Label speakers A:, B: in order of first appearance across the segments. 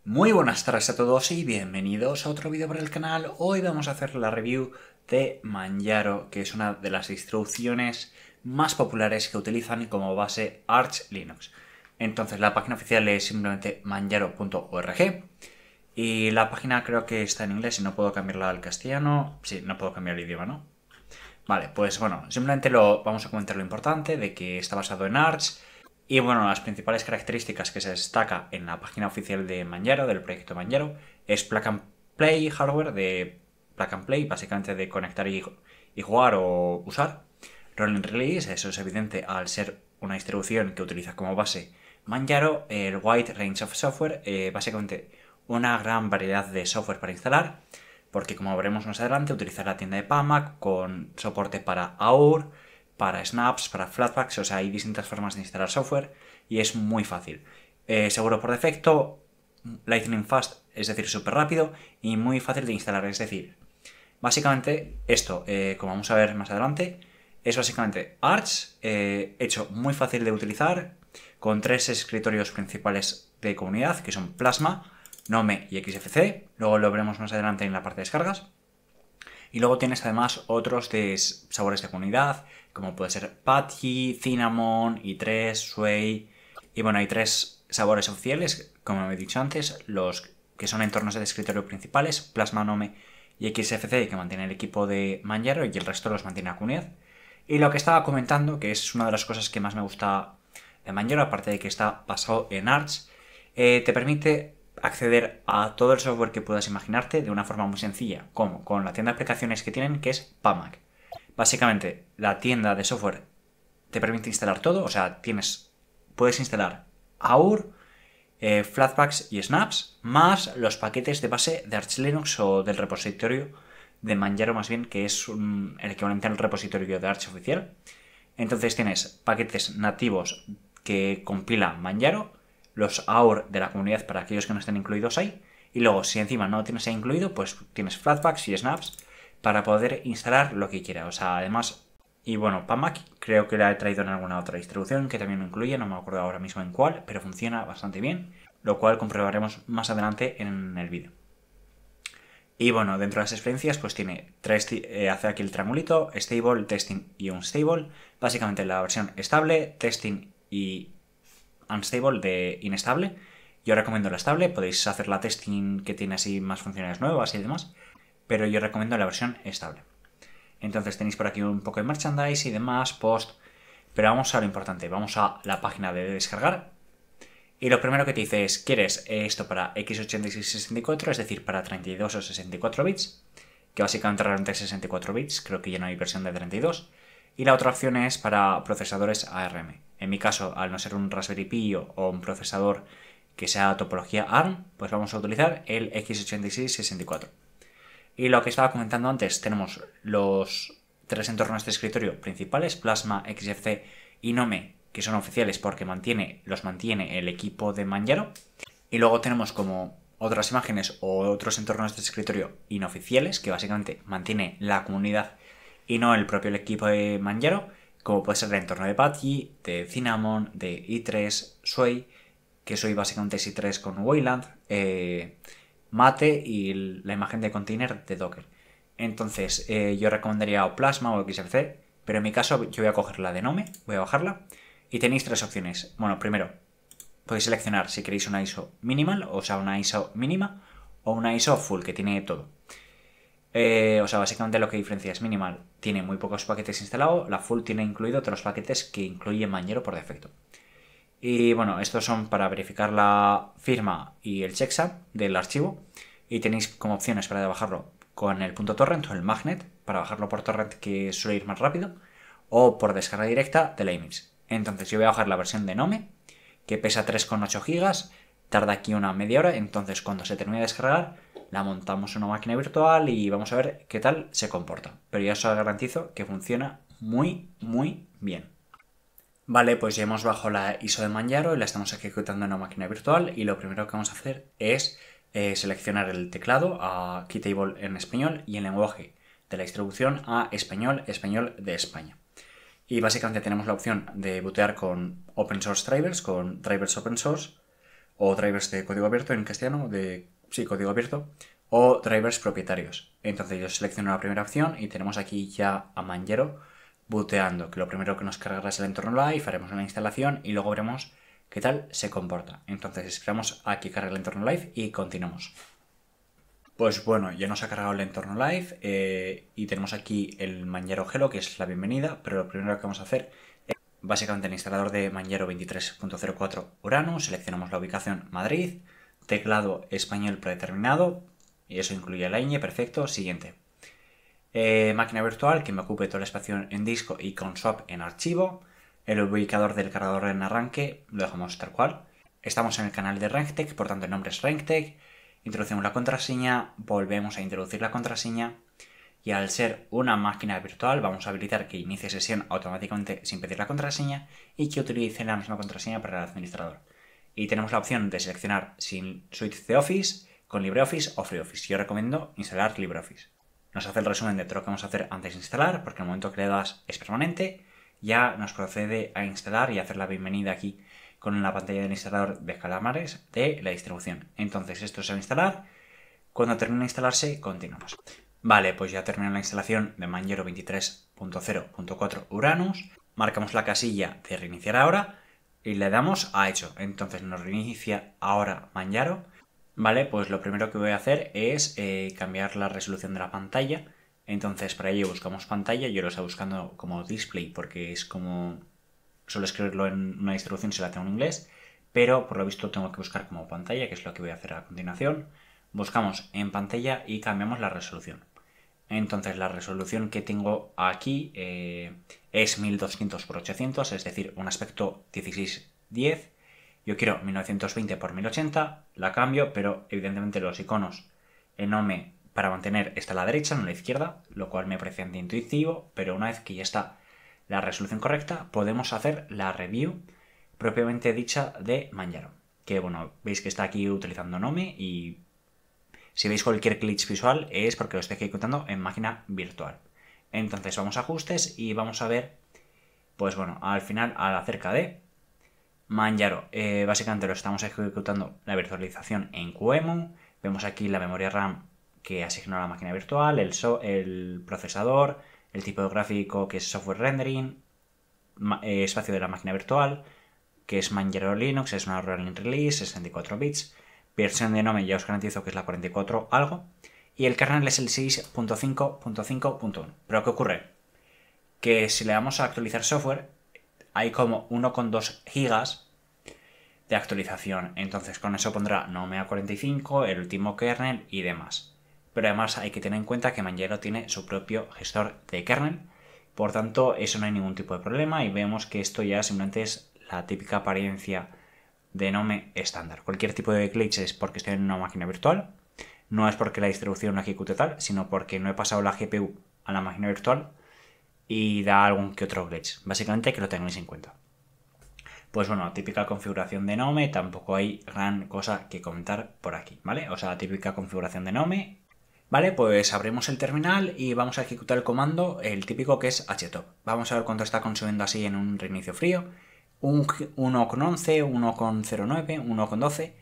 A: Muy buenas tardes a todos y bienvenidos a otro vídeo por el canal. Hoy vamos a hacer la review de Manjaro, que es una de las distribuciones más populares que utilizan como base Arch Linux. Entonces la página oficial es simplemente manjaro.org y la página creo que está en inglés y no puedo cambiarla al castellano. Sí, no puedo cambiar el idioma, ¿no? Vale, pues bueno, simplemente vamos a comentar lo importante de que está basado en Arch. Y bueno, las principales características que se destaca en la página oficial de Manjaro, del proyecto Manjaro, es Plug and Play hardware, de Plug and Play, básicamente de conectar y jugar o usar. Rolling Release, eso es evidente al ser una distribución que utiliza como base Manjaro. El Wide Range of Software, básicamente una gran variedad de software para instalar, porque como veremos más adelante, utiliza la tienda de PAMAC con soporte para AUR, para snaps, para flatpaks, o sea, hay distintas formas de instalar software y es muy fácil. Seguro por defecto, lightning fast, es decir, súper rápido y muy fácil de instalar, es decir, básicamente esto, como vamos a ver más adelante, es básicamente Arch, hecho muy fácil de utilizar, con tres escritorios principales de comunidad, que son Plasma, Nome y XFCE, luego lo veremos más adelante en la parte de descargas. Y luego tienes además otros de sabores de comunidad, como puede ser Patchy, Cinnamon, i3, Sway. Y bueno, hay tres sabores oficiales, como he dicho antes, los que son entornos de escritorio principales, Plasma, Nome y XFCE, que mantiene el equipo de Manjaro, y el resto los mantiene la comunidad. Y lo que estaba comentando, que es una de las cosas que más me gusta de Manjaro, aparte de que está basado en Arch, te permite acceder a todo el software que puedas imaginarte de una forma muy sencilla, como con la tienda de aplicaciones que tienen, que es PAMAC. Básicamente, la tienda de software te permite instalar todo, o sea, puedes instalar AUR, Flatpaks y Snaps, más los paquetes de base de Arch Linux o del repositorio de Manjaro, más bien, que es el equivalente al repositorio de Arch oficial. Entonces tienes paquetes nativos que compila Manjaro, los AUR de la comunidad para aquellos que no estén incluidos ahí, y luego si encima no tienes ahí incluido, pues tienes Flatpaks y Snaps para poder instalar lo que quieras. O sea, además, y bueno, PAMAC creo que la he traído en alguna otra distribución que también lo incluye, no me acuerdo ahora mismo en cuál, pero funciona bastante bien, lo cual comprobaremos más adelante en el vídeo. Y bueno, dentro de las experiencias pues tiene hace aquí el triangulito, stable, testing y unstable. Básicamente la versión estable, testing y unstable de inestable. Yo recomiendo la estable, podéis hacer la testing que tiene así más funciones nuevas y demás, pero yo recomiendo la versión estable. Entonces tenéis por aquí un poco de merchandise y demás, post, pero vamos a lo importante, vamos a la página de descargar. Y lo primero que te dice es, ¿quieres esto para x86-64, es decir, para 32 o 64 bits? Que básicamente realmente es 64 bits, creo que ya no hay versión de 32. Y la otra opción es para procesadores ARM. En mi caso, al no ser un Raspberry Pi o un procesador que sea topología ARM, pues vamos a utilizar el x86-64. Y lo que estaba comentando antes, tenemos los tres entornos de escritorio principales, Plasma, XFCE y Nome, que son oficiales porque los mantiene el equipo de Manjaro. Y luego tenemos como otras imágenes o otros entornos de escritorio inoficiales, que básicamente mantiene la comunidad y no el propio equipo de Manjaro, como puede ser el entorno de Patchy, de Cinnamon, de i3, Sway, que Sway básicamente es i3 con Wayland, Mate y la imagen de container de Docker. Entonces yo recomendaría o Plasma o XFCE, pero en mi caso yo voy a coger la de Nome, voy a bajarla y tenéis tres opciones. Bueno, primero podéis seleccionar si queréis una ISO minimal, o sea, una ISO mínima o una ISO full que tiene todo. O sea, básicamente lo que diferencia es minimal, tiene muy pocos paquetes instalados, la full tiene incluido todos los paquetes que incluye Manjaro por defecto. Y bueno, estos son para verificar la firma y el checksum del archivo. Y tenéis como opciones para bajarlo con el .torrent o el magnet, para bajarlo por torrent que suele ir más rápido, o por descarga directa de la image. Entonces yo voy a bajar la versión de Nome, que pesa 3,8 GB, tarda aquí una media hora, entonces cuando se termine de descargar la montamos en una máquina virtual y vamos a ver qué tal se comporta. Pero ya os garantizo que funciona muy, muy bien. Vale, pues ya hemos bajado la ISO de Manjaro y la estamos ejecutando en una máquina virtual y lo primero que vamos a hacer es seleccionar el teclado a Keytable en español y el lenguaje de la distribución a español, español de España. Y básicamente tenemos la opción de bootear con open source drivers, con drivers open source, o drivers de código abierto en castellano, sí, código abierto, o drivers propietarios. Entonces yo selecciono la primera opción y tenemos aquí ya a Manjaro booteando, que lo primero que nos cargará es el entorno live, haremos una instalación y luego veremos qué tal se comporta. Entonces esperamos a que cargue el entorno live y continuamos. Pues bueno, ya nos ha cargado el entorno live y tenemos aquí el Manjaro Hello, que es la bienvenida, pero lo primero que vamos a hacer es básicamente el instalador de Manjaro 23.04 Uranus, seleccionamos la ubicación Madrid, teclado español predeterminado, y eso incluye la ñ, perfecto, siguiente. Máquina virtual que me ocupe todo el espacio en disco y con swap en archivo. El ubicador del cargador en arranque lo dejamos tal cual. Estamos en el canal de RankTech, por tanto el nombre es RankTech. Introducimos la contraseña, volvemos a introducir la contraseña y al ser una máquina virtual vamos a habilitar que inicie sesión automáticamente sin pedir la contraseña y que utilice la misma contraseña para el administrador. Y tenemos la opción de seleccionar sin suite de Office, con LibreOffice o FreeOffice. Yo recomiendo instalar LibreOffice. Nos hace el resumen de todo lo que vamos a hacer antes de instalar, porque el momento que le das es permanente. Ya nos procede a instalar y hacer la bienvenida aquí con la pantalla del instalador de calamares de la distribución. Entonces esto se va a instalar. Cuando termine de instalarse, continuamos. Vale, pues ya terminó la instalación de Manjaro 23.0.4 Uranus. Marcamos la casilla de reiniciar ahora y le damos a hecho. Entonces nos reinicia ahora Manjaro. Vale, pues lo primero que voy a hacer es cambiar la resolución de la pantalla. Entonces para ello buscamos pantalla, yo lo estoy buscando como display porque es como suelo escribirlo en una distribución si la tengo en inglés, pero por lo visto tengo que buscar como pantalla, que es lo que voy a hacer a continuación. Buscamos en pantalla y cambiamos la resolución. Entonces la resolución que tengo aquí es 1200x800, es decir, un aspecto 16:10. Yo quiero 1920x1080, la cambio, pero evidentemente los iconos en Nome para mantener está a la derecha, no a la izquierda, lo cual me parece antiintuitivo, pero una vez que ya está la resolución correcta, podemos hacer la review propiamente dicha de Manjaro. Que bueno, veis que está aquí utilizando Nome y si veis cualquier glitch visual es porque lo estoy ejecutando en máquina virtual. Entonces vamos a ajustes y vamos a ver, pues bueno, al final acerca de Manjaro. Básicamente lo estamos ejecutando la virtualización en QEMU. Vemos aquí la memoria RAM que asigna a la máquina virtual, el procesador, el tipo de gráfico que es software rendering, espacio de la máquina virtual, que es Manjaro Linux, es una rolling release, 64 bits. Versión de Nome ya os garantizo que es la 44 algo. Y el kernel es el 6.5.5.1. Pero ¿qué ocurre? Que si le damos a actualizar software, hay como 1,2 gigas de actualización. Entonces con eso pondrá Nome A45, el último kernel y demás. Pero además hay que tener en cuenta que Manjaro tiene su propio gestor de kernel. Por tanto, eso no hay ningún tipo de problema y vemos que esto ya simplemente es la típica apariencia de Nome estándar. Cualquier tipo de glitch es porque estoy en una máquina virtual. No es porque la distribución no ejecute tal, sino porque no he pasado la GPU a la máquina virtual y da algún que otro glitch. Básicamente que lo tengáis en cuenta. Pues bueno, típica configuración de Nome, tampoco hay gran cosa que comentar por aquí, ¿vale? O sea, típica configuración de Nome. Vale, pues abrimos el terminal y vamos a ejecutar el comando, el típico que es htop. Vamos a ver cuánto está consumiendo así en un reinicio frío. 1,11, 1,09, 1,12.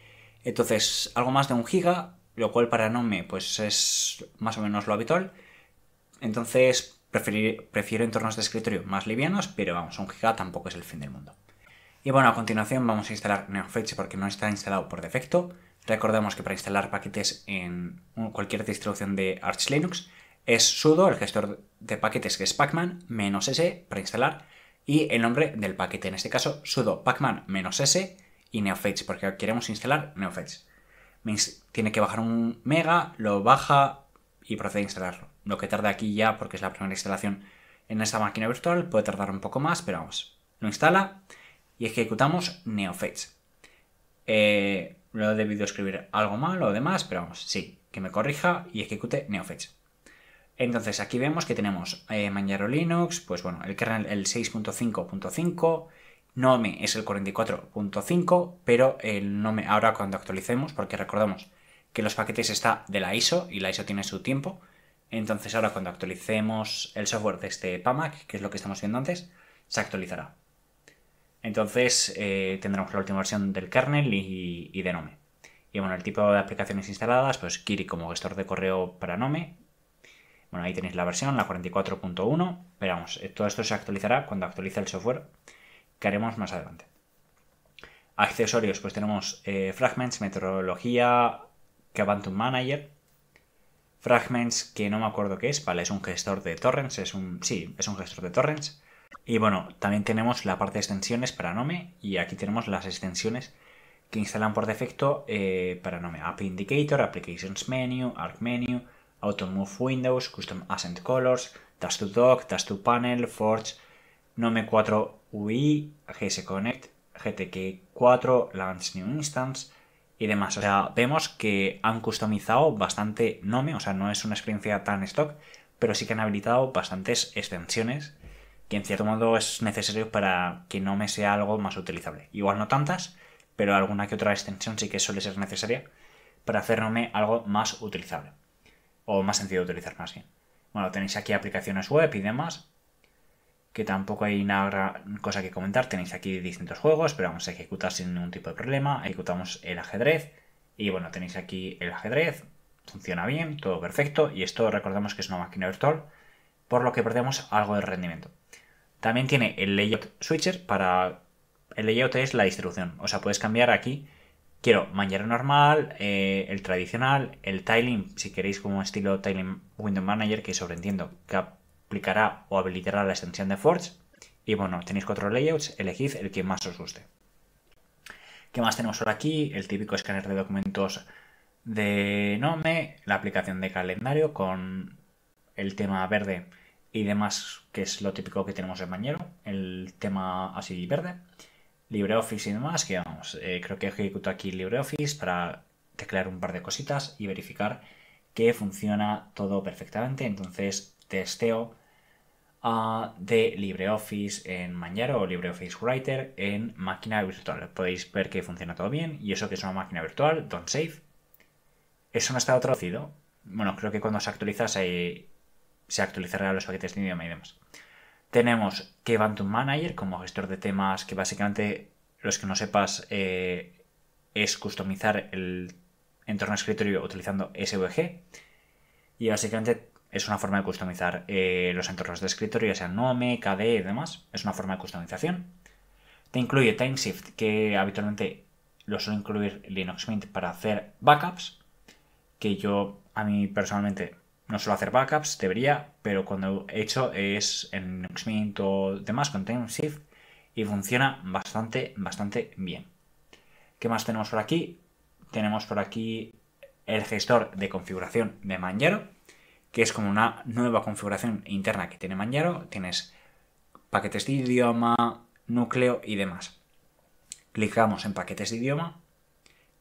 A: Entonces, algo más de 1 giga, lo cual para Nome pues es más o menos lo habitual. Entonces, prefiero entornos de escritorio más livianos, pero vamos, 1 giga tampoco es el fin del mundo. Y bueno, a continuación vamos a instalar NeoFetch porque no está instalado por defecto. Recordemos que para instalar paquetes en cualquier distribución de Arch Linux es sudo, el gestor de paquetes que es pacman, -s para instalar, y el nombre del paquete, en este caso sudo pacman-s y NeoFetch, porque queremos instalar NeoFetch. Tiene que bajar 1 mega, lo baja y procede a instalarlo. Lo que tarda aquí ya, porque es la primera instalación en esta máquina virtual, puede tardar un poco más, pero vamos, lo instala y ejecutamos NeoFetch. Lo he debido escribir algo mal o demás, pero vamos, sí, que me corrija y ejecute NeoFetch. Entonces aquí vemos que tenemos Manjaro Linux, pues bueno, el kernel el 6.5.5, Nome es el 44.5, pero el Nome ahora cuando actualicemos, porque recordamos que los paquetes está de la ISO y la ISO tiene su tiempo, entonces ahora cuando actualicemos el software de este PAMAC, que es lo que estamos viendo antes, se actualizará. Entonces tendremos la última versión del kernel y de Nome. Y bueno, el tipo de aplicaciones instaladas, pues Kiri como gestor de correo para Nome. Bueno, ahí tenéis la versión, la 44.1. Pero vamos, todo esto se actualizará cuando actualice el software que haremos más adelante. Accesorios, pues tenemos Fragments, metodología, Kvantum Manager. Fragments, que no me acuerdo qué es, vale, es un gestor de torrents, es un gestor de torrents. Y bueno, también tenemos la parte de extensiones para Nome y aquí tenemos las extensiones que instalan por defecto para Nome. App Indicator, Applications Menu, Arc Menu, Auto Move Windows, Custom Accent Colors, Task to Dock, Task to Panel, Forge, Nome 4 UI, GS Connect, GTK 4, Launch New Instance y demás. O sea, vemos que han customizado bastante Nome, o sea, no es una experiencia tan stock, pero sí que han habilitado bastantes extensiones que en cierto modo es necesario para que Nome sea algo más utilizable. Igual no tantas, pero alguna que otra extensión sí que suele ser necesaria para hacer Nome algo más utilizable. O más sencillo de utilizar, más bien. Bueno, tenéis aquí aplicaciones web y demás, que tampoco hay nada cosa que comentar. Tenéis aquí distintos juegos, pero vamos a ejecutar sin ningún tipo de problema. Ejecutamos el ajedrez y bueno, tenéis aquí el ajedrez. Funciona bien, todo perfecto. Y esto recordemos que es una máquina virtual, por lo que perdemos algo de rendimiento. También tiene el layout switcher para... El layout es la distribución, o sea, puedes cambiar aquí. Quiero Manjaro normal, el tradicional, el tiling, si queréis como estilo tiling window manager, que sobreentiendo que aplicará o habilitará la extensión de Forge. Y bueno, tenéis 4 layouts, elegid el que más os guste. ¿Qué más tenemos por aquí? El típico escáner de documentos de Nome, la aplicación de calendario con el tema verde y demás, que es lo típico que tenemos en Manjaro, el tema así verde. LibreOffice y demás, que vamos, creo que ejecuto aquí LibreOffice para teclear un par de cositas y verificar que funciona todo perfectamente. Entonces testeo de LibreOffice en Manjaro o LibreOffice Writer en máquina virtual. Podéis ver que funciona todo bien y eso que es una máquina virtual, don't save. Eso no está traducido. Bueno, creo que cuando se actualiza se actualizará los paquetes de idioma y demás. Tenemos Kvantum Manager como gestor de temas que básicamente, los que no sepas, es customizar el entorno de escritorio utilizando SVG. Y básicamente es una forma de customizar los entornos de escritorio, ya sean Nome, KDE y demás. Es una forma de customización. Te incluye TimeShift, que habitualmente lo suelo incluir Linux Mint para hacer backups. Que yo, a mí personalmente, no suelo hacer backups, debería, pero cuando he hecho es en Linux Mint o demás con TimeShift y funciona bastante bien. ¿Qué más tenemos por aquí? Tenemos por aquí el gestor de configuración de Manjaro, que es como una nueva configuración interna que tiene Manjaro. Tienes paquetes de idioma, núcleo y demás. Clicamos en paquetes de idioma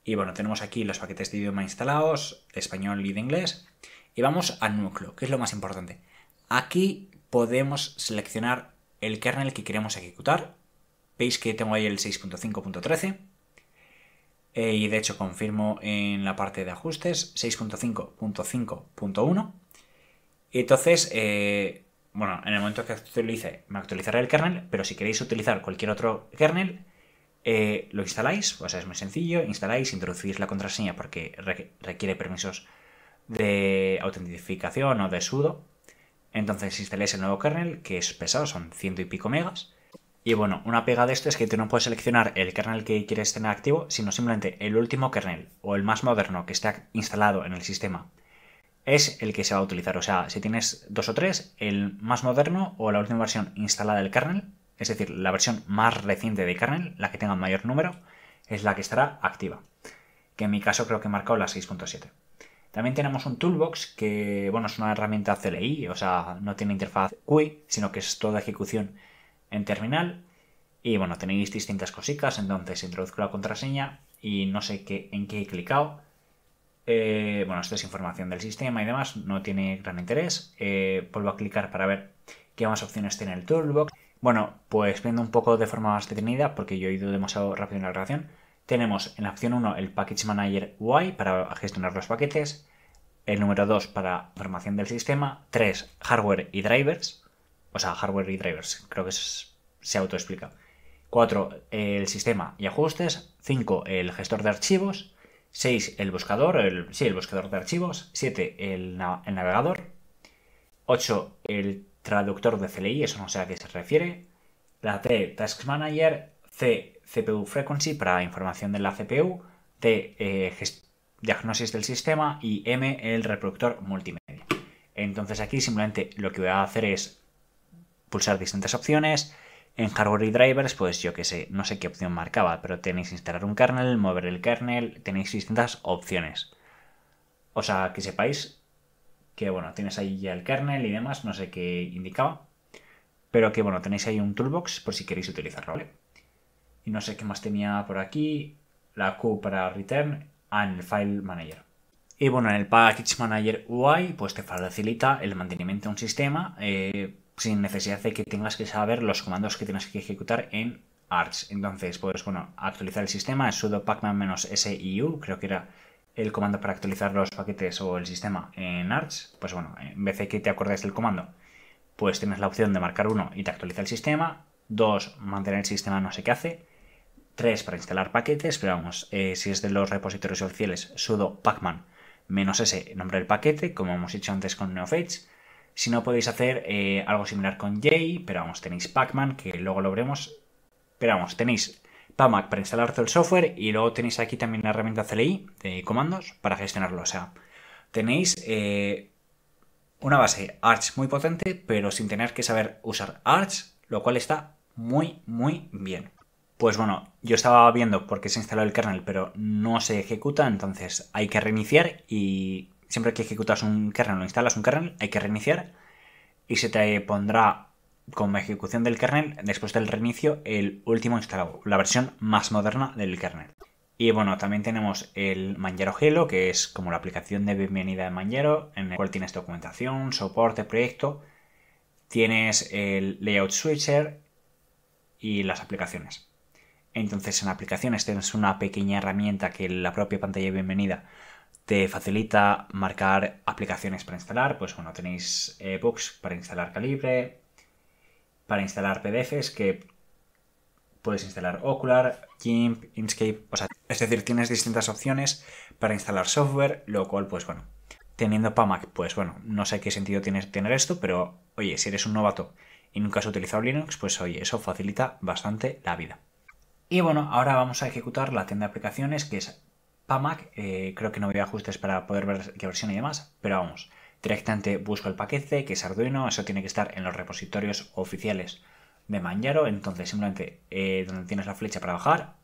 A: y bueno, tenemos aquí los paquetes de idioma instalados, de español y de inglés. Y vamos al núcleo, que es lo más importante. Aquí podemos seleccionar el kernel que queremos ejecutar. Veis que tengo ahí el 6.5.13. Y de hecho confirmo en la parte de ajustes 6.5.5.1. Y entonces, bueno, en el momento que actualice, me actualizará el kernel, pero si queréis utilizar cualquier otro kernel, lo instaláis, o sea, es muy sencillo, instaláis, introducís la contraseña porque requiere permisos de autentificación o de sudo. Entonces instaláis el nuevo kernel, que es pesado, son 100 y pico megas. Y bueno, una pega de esto es que tú no puedes seleccionar el kernel que quieres tener activo, sino simplemente el último kernel o el más moderno que está instalado en el sistema es el que se va a utilizar. O sea, si tienes 2 o 3, el más moderno o la última versión instalada del kernel, es decir, la versión más reciente de kernel, la que tenga mayor número, es la que estará activa. Que en mi caso creo que he marcado la 6.7. También tenemos un toolbox que, bueno, es una herramienta CLI, o sea, no tiene interfaz GUI, sino que es toda ejecución en terminal. Y bueno, tenéis distintas cositas, entonces introduzco la contraseña y no sé en qué he clicado. Bueno, esto es información del sistema y demás, no tiene gran interés. Vuelvo a clicar para ver qué más opciones tiene el toolbox. Bueno, pues viendo un poco de forma más detenida, porque yo he ido demasiado rápido en la grabación, tenemos en la opción 1 el Package Manager UI para gestionar los paquetes, el número 2 para información del sistema, 3 hardware y drivers, o sea, hardware y drivers, creo que se autoexplica. 4 el sistema y ajustes, 5 el gestor de archivos, 6 el buscador, el buscador de archivos, 7 el navegador, 8 el traductor de CLI, eso no sé a qué se refiere, la T Task Manager, C CPU Frequency para información de la CPU, T diagnosis del sistema y M el reproductor multimedia. Entonces aquí simplemente lo que voy a hacer es pulsar distintas opciones. En hardware y drivers, pues yo que sé, no sé qué opción marcaba, pero tenéis instalar un kernel, mover el kernel, tenéis distintas opciones. O sea, que sepáis que, bueno, tienes ahí ya el kernel y demás, no sé qué indicaba, pero que, bueno, tenéis ahí un toolbox por si queréis utilizarlo, ¿vale? Y no sé qué más tenía por aquí, la Q para return, en el file manager. Y bueno, en el package manager UI, pues te facilita el mantenimiento de un sistema, sin necesidad de que tengas que saber los comandos que tienes que ejecutar en Arch. Entonces, pues bueno, actualizar el sistema es sudo pacman-siu, creo que era el comando para actualizar los paquetes o el sistema en Arch. Pues bueno, en vez de que te acordes del comando, pues tienes la opción de marcar 1 y te actualiza el sistema, 2, mantener el sistema no sé qué hace, 3, para instalar paquetes, pero vamos, si es de los repositorios oficiales, sudo pacman-s, nombre del paquete, como hemos hecho antes con NeoFetch. Si no, podéis hacer algo similar con J, pero vamos, tenéis Pacman, que luego lo veremos. Pero vamos, tenéis PAMAC para instalar todo el software y luego tenéis aquí también la herramienta CLI de comandos para gestionarlo. O sea, tenéis una base Arch muy potente, pero sin tener que saber usar Arch, lo cual está muy, muy bien. Pues bueno, yo estaba viendo por qué se instaló el kernel, pero no se ejecuta, entonces hay que reiniciar y siempre que ejecutas un kernel o instalas un kernel, hay que reiniciar y se te pondrá como ejecución del kernel, después del reinicio, el último instalado, la versión más moderna del kernel. Y bueno, también tenemos el Manjaro Hello, que es como la aplicación de bienvenida de Manjaro, en el cual tienes documentación, soporte, proyecto, tienes el Layout Switcher y las aplicaciones. Entonces en aplicaciones tienes una pequeña herramienta que la propia pantalla de bienvenida te facilita marcar aplicaciones para instalar. Pues bueno, tenéis books para instalar Calibre, para instalar PDFs que puedes instalar Ocular, GIMP, Inkscape, o sea, es decir, tienes distintas opciones para instalar software, lo cual, pues bueno, teniendo PAMAC, pues bueno, no sé qué sentido tiene tener esto, pero oye, si eres un novato y nunca has utilizado Linux, pues oye, eso facilita bastante la vida. Y bueno, ahora vamos a ejecutar la tienda de aplicaciones, que es PAMAC. Creo que no voy a ajustes para poder ver qué versión y demás, pero vamos, directamente busco el paquete, que es Arduino, eso tiene que estar en los repositorios oficiales de Manjaro, entonces simplemente donde tienes la flecha para bajar,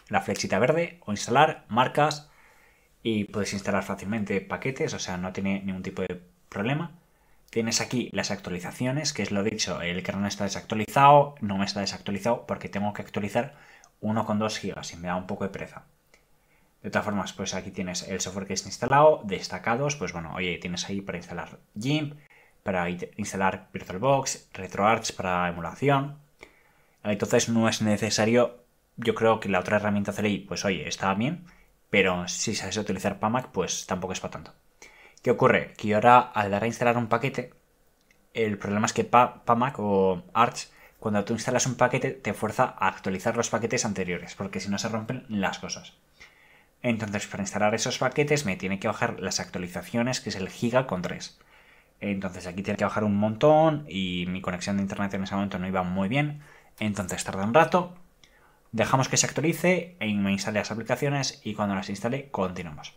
A: la flechita verde, o instalar, marcas, y puedes instalar fácilmente paquetes, o sea, no tiene ningún tipo de problema. Tienes aquí las actualizaciones, que es lo dicho, el kernel está desactualizado, no me está desactualizado porque tengo que actualizar 1,2 GB y me da un poco de pereza. De todas formas, pues aquí tienes el software que está instalado, destacados, pues bueno, oye, tienes ahí para instalar GIMP, para instalar VirtualBox, RetroArch para emulación. Entonces no es necesario, yo creo que la otra herramienta CLI, pues oye, está bien, pero si sabes utilizar PAMAC, pues tampoco es para tanto. ¿Qué ocurre? Que ahora al dar a instalar un paquete, el problema es que PAMAC o Arch, cuando tú instalas un paquete, te fuerza a actualizar los paquetes anteriores, porque si no se rompen las cosas. Entonces, para instalar esos paquetes me tiene que bajar las actualizaciones, que es el giga con 3. Entonces aquí tiene que bajar un montón y mi conexión de internet en ese momento no iba muy bien. Entonces tarda un rato, dejamos que se actualice y me instale las aplicaciones y cuando las instale continuamos.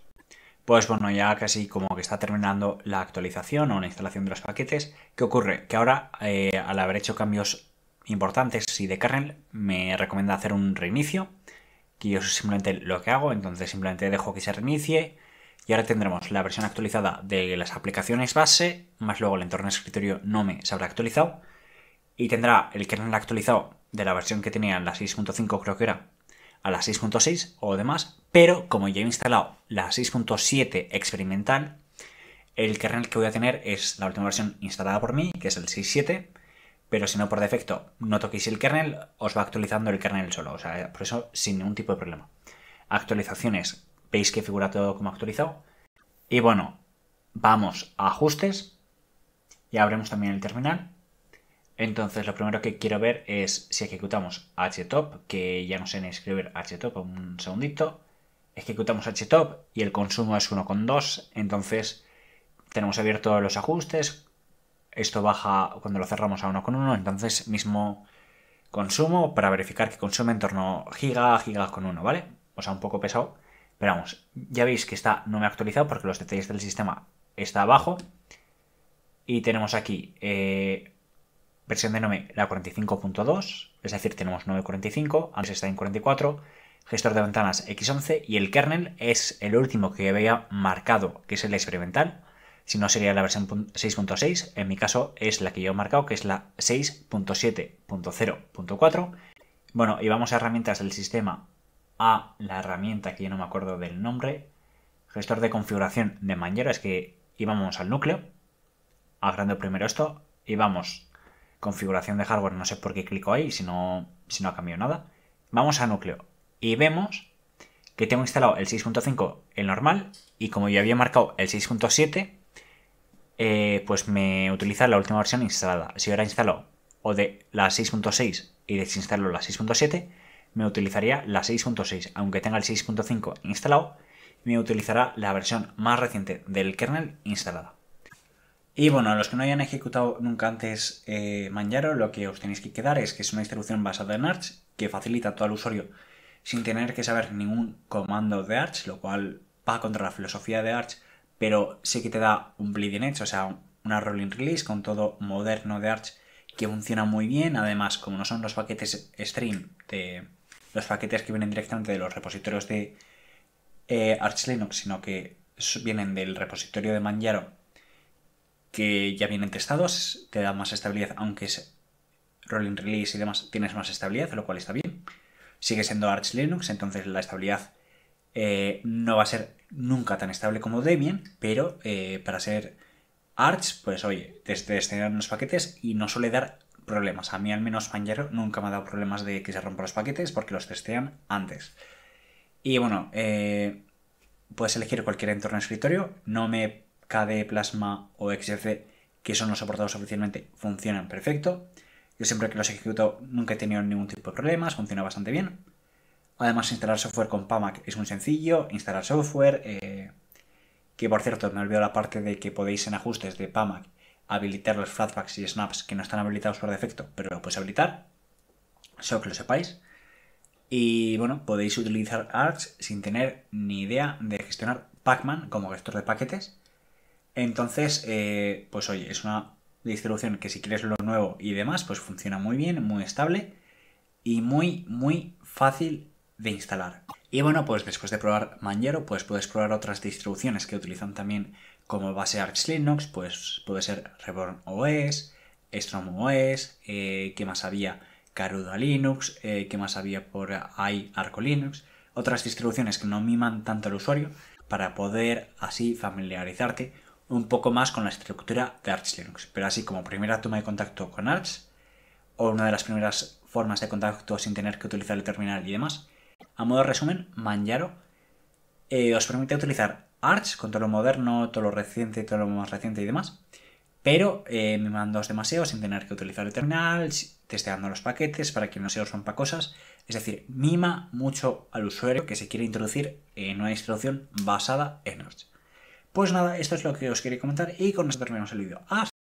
A: Pues bueno, ya casi como que está terminando la actualización o la instalación de los paquetes. ¿Qué ocurre? Que ahora, al haber hecho cambios importantes y de kernel, me recomienda hacer un reinicio, que yo simplemente lo que hago, entonces simplemente dejo que se reinicie y ahora tendremos la versión actualizada de las aplicaciones base, más luego el entorno de escritorio no me se habrá actualizado y tendrá el kernel actualizado de la versión que tenía en la 6.5 creo que era, a la 6.6 o demás, pero como ya he instalado la 6.7 experimental, el kernel que voy a tener es la última versión instalada por mí, que es el 6.7, pero si no por defecto no toquéis el kernel, os va actualizando el kernel solo, o sea, por eso sin ningún tipo de problema. Actualizaciones, veis que figura todo como actualizado. Y bueno, vamos a ajustes y abrimos también el terminal. Entonces lo primero que quiero ver es si ejecutamos htop, que ya no sé ni escribir htop, un segundito. Ejecutamos htop y el consumo es 1,2, entonces tenemos abiertos los ajustes. Esto baja cuando lo cerramos a 1,1, entonces mismo consumo para verificar que consume en torno giga con 1, ¿vale? O sea, un poco pesado. Pero vamos, ya veis que está no me ha actualizado porque los detalles del sistema está abajo. Y tenemos aquí versión de Nome la 45.2, es decir, tenemos 9.45, antes está en 44, gestor de ventanas X11 y el kernel es el último que había marcado, que es el experimental. Si no, sería la versión 6.6. En mi caso es la que yo he marcado, que es la 6.7.0.4. Bueno, y vamos a herramientas del sistema, a la herramienta que yo no me acuerdo del nombre. Gestor de configuración de Manjaro, es que íbamos al núcleo. Agrando primero esto y vamos. Configuración de hardware, no sé por qué clico ahí, si no ha cambiado nada. Vamos a núcleo y vemos que tengo instalado el 6.5, el normal, y como yo había marcado el 6.7, pues me utiliza la última versión instalada. Si ahora instalo o de la 6.6 y desinstalo la 6.7, me utilizaría la 6.6. Aunque tenga el 6.5 instalado, me utilizará la versión más reciente del kernel instalada. Y bueno, a los que no hayan ejecutado nunca antes Manjaro, lo que os tenéis que quedar es que es una distribución basada en Arch que facilita a todo el usuario sin tener que saber ningún comando de Arch, lo cual va contra la filosofía de Arch, pero sí que te da un bleeding edge, o sea, una rolling release con todo moderno de Arch que funciona muy bien. Además, como no son los paquetes stream, los paquetes que vienen directamente de los repositorios de Arch Linux, sino que vienen del repositorio de Manjaro, que ya vienen testados, te da más estabilidad, aunque es rolling release y demás, tienes más estabilidad, lo cual está bien. Sigue siendo Arch Linux, entonces la estabilidad no va a ser nunca tan estable como Debian, pero para ser Arch, pues oye, te testean los paquetes y no suele dar problemas. A mí al menos Manjaro nunca me ha dado problemas de que se rompan los paquetes porque los testean antes. Y bueno, puedes elegir cualquier entorno de escritorio. Nome, KDE, Plasma o XFCE, que son los soportados oficialmente, funcionan perfecto. Yo siempre que los ejecuto nunca he tenido ningún tipo de problemas, funciona bastante bien. Además, instalar software con PAMAC es muy sencillo. Instalar software, que por cierto me olvido la parte de que podéis en ajustes de PAMAC habilitar los flatpaks y snaps que no están habilitados por defecto, pero lo podéis habilitar, solo que lo sepáis. Y bueno, podéis utilizar Arch sin tener ni idea de gestionar Pacman como gestor de paquetes. Entonces, pues oye, es una distribución que si quieres lo nuevo y demás, pues funciona muy bien, muy estable y muy fácil de instalar. Y bueno, pues después de probar Manjaro, pues puedes probar otras distribuciones que utilizan también como base Arch Linux, pues puede ser Reborn OS, Strom OS, ¿qué más había? Garuda Linux, ¿qué más había por ahí? Arco Linux, otras distribuciones que no miman tanto al usuario para poder así familiarizarte un poco más con la estructura de Arch Linux. Pero así como primera toma de contacto con Arch, o una de las primeras formas de contacto sin tener que utilizar el terminal y demás, a modo de resumen, Manjaro os permite utilizar Arch con todo lo moderno, todo lo reciente, todo lo más reciente y demás, pero mimándoos demasiado sin tener que utilizar el terminal, testeando los paquetes para que no se os rompa cosas. Es decir, mima mucho al usuario que se quiere introducir en una distribución basada en Arch. Pues nada, esto es lo que os quería comentar y con esto terminamos el vídeo. ¡Hasta!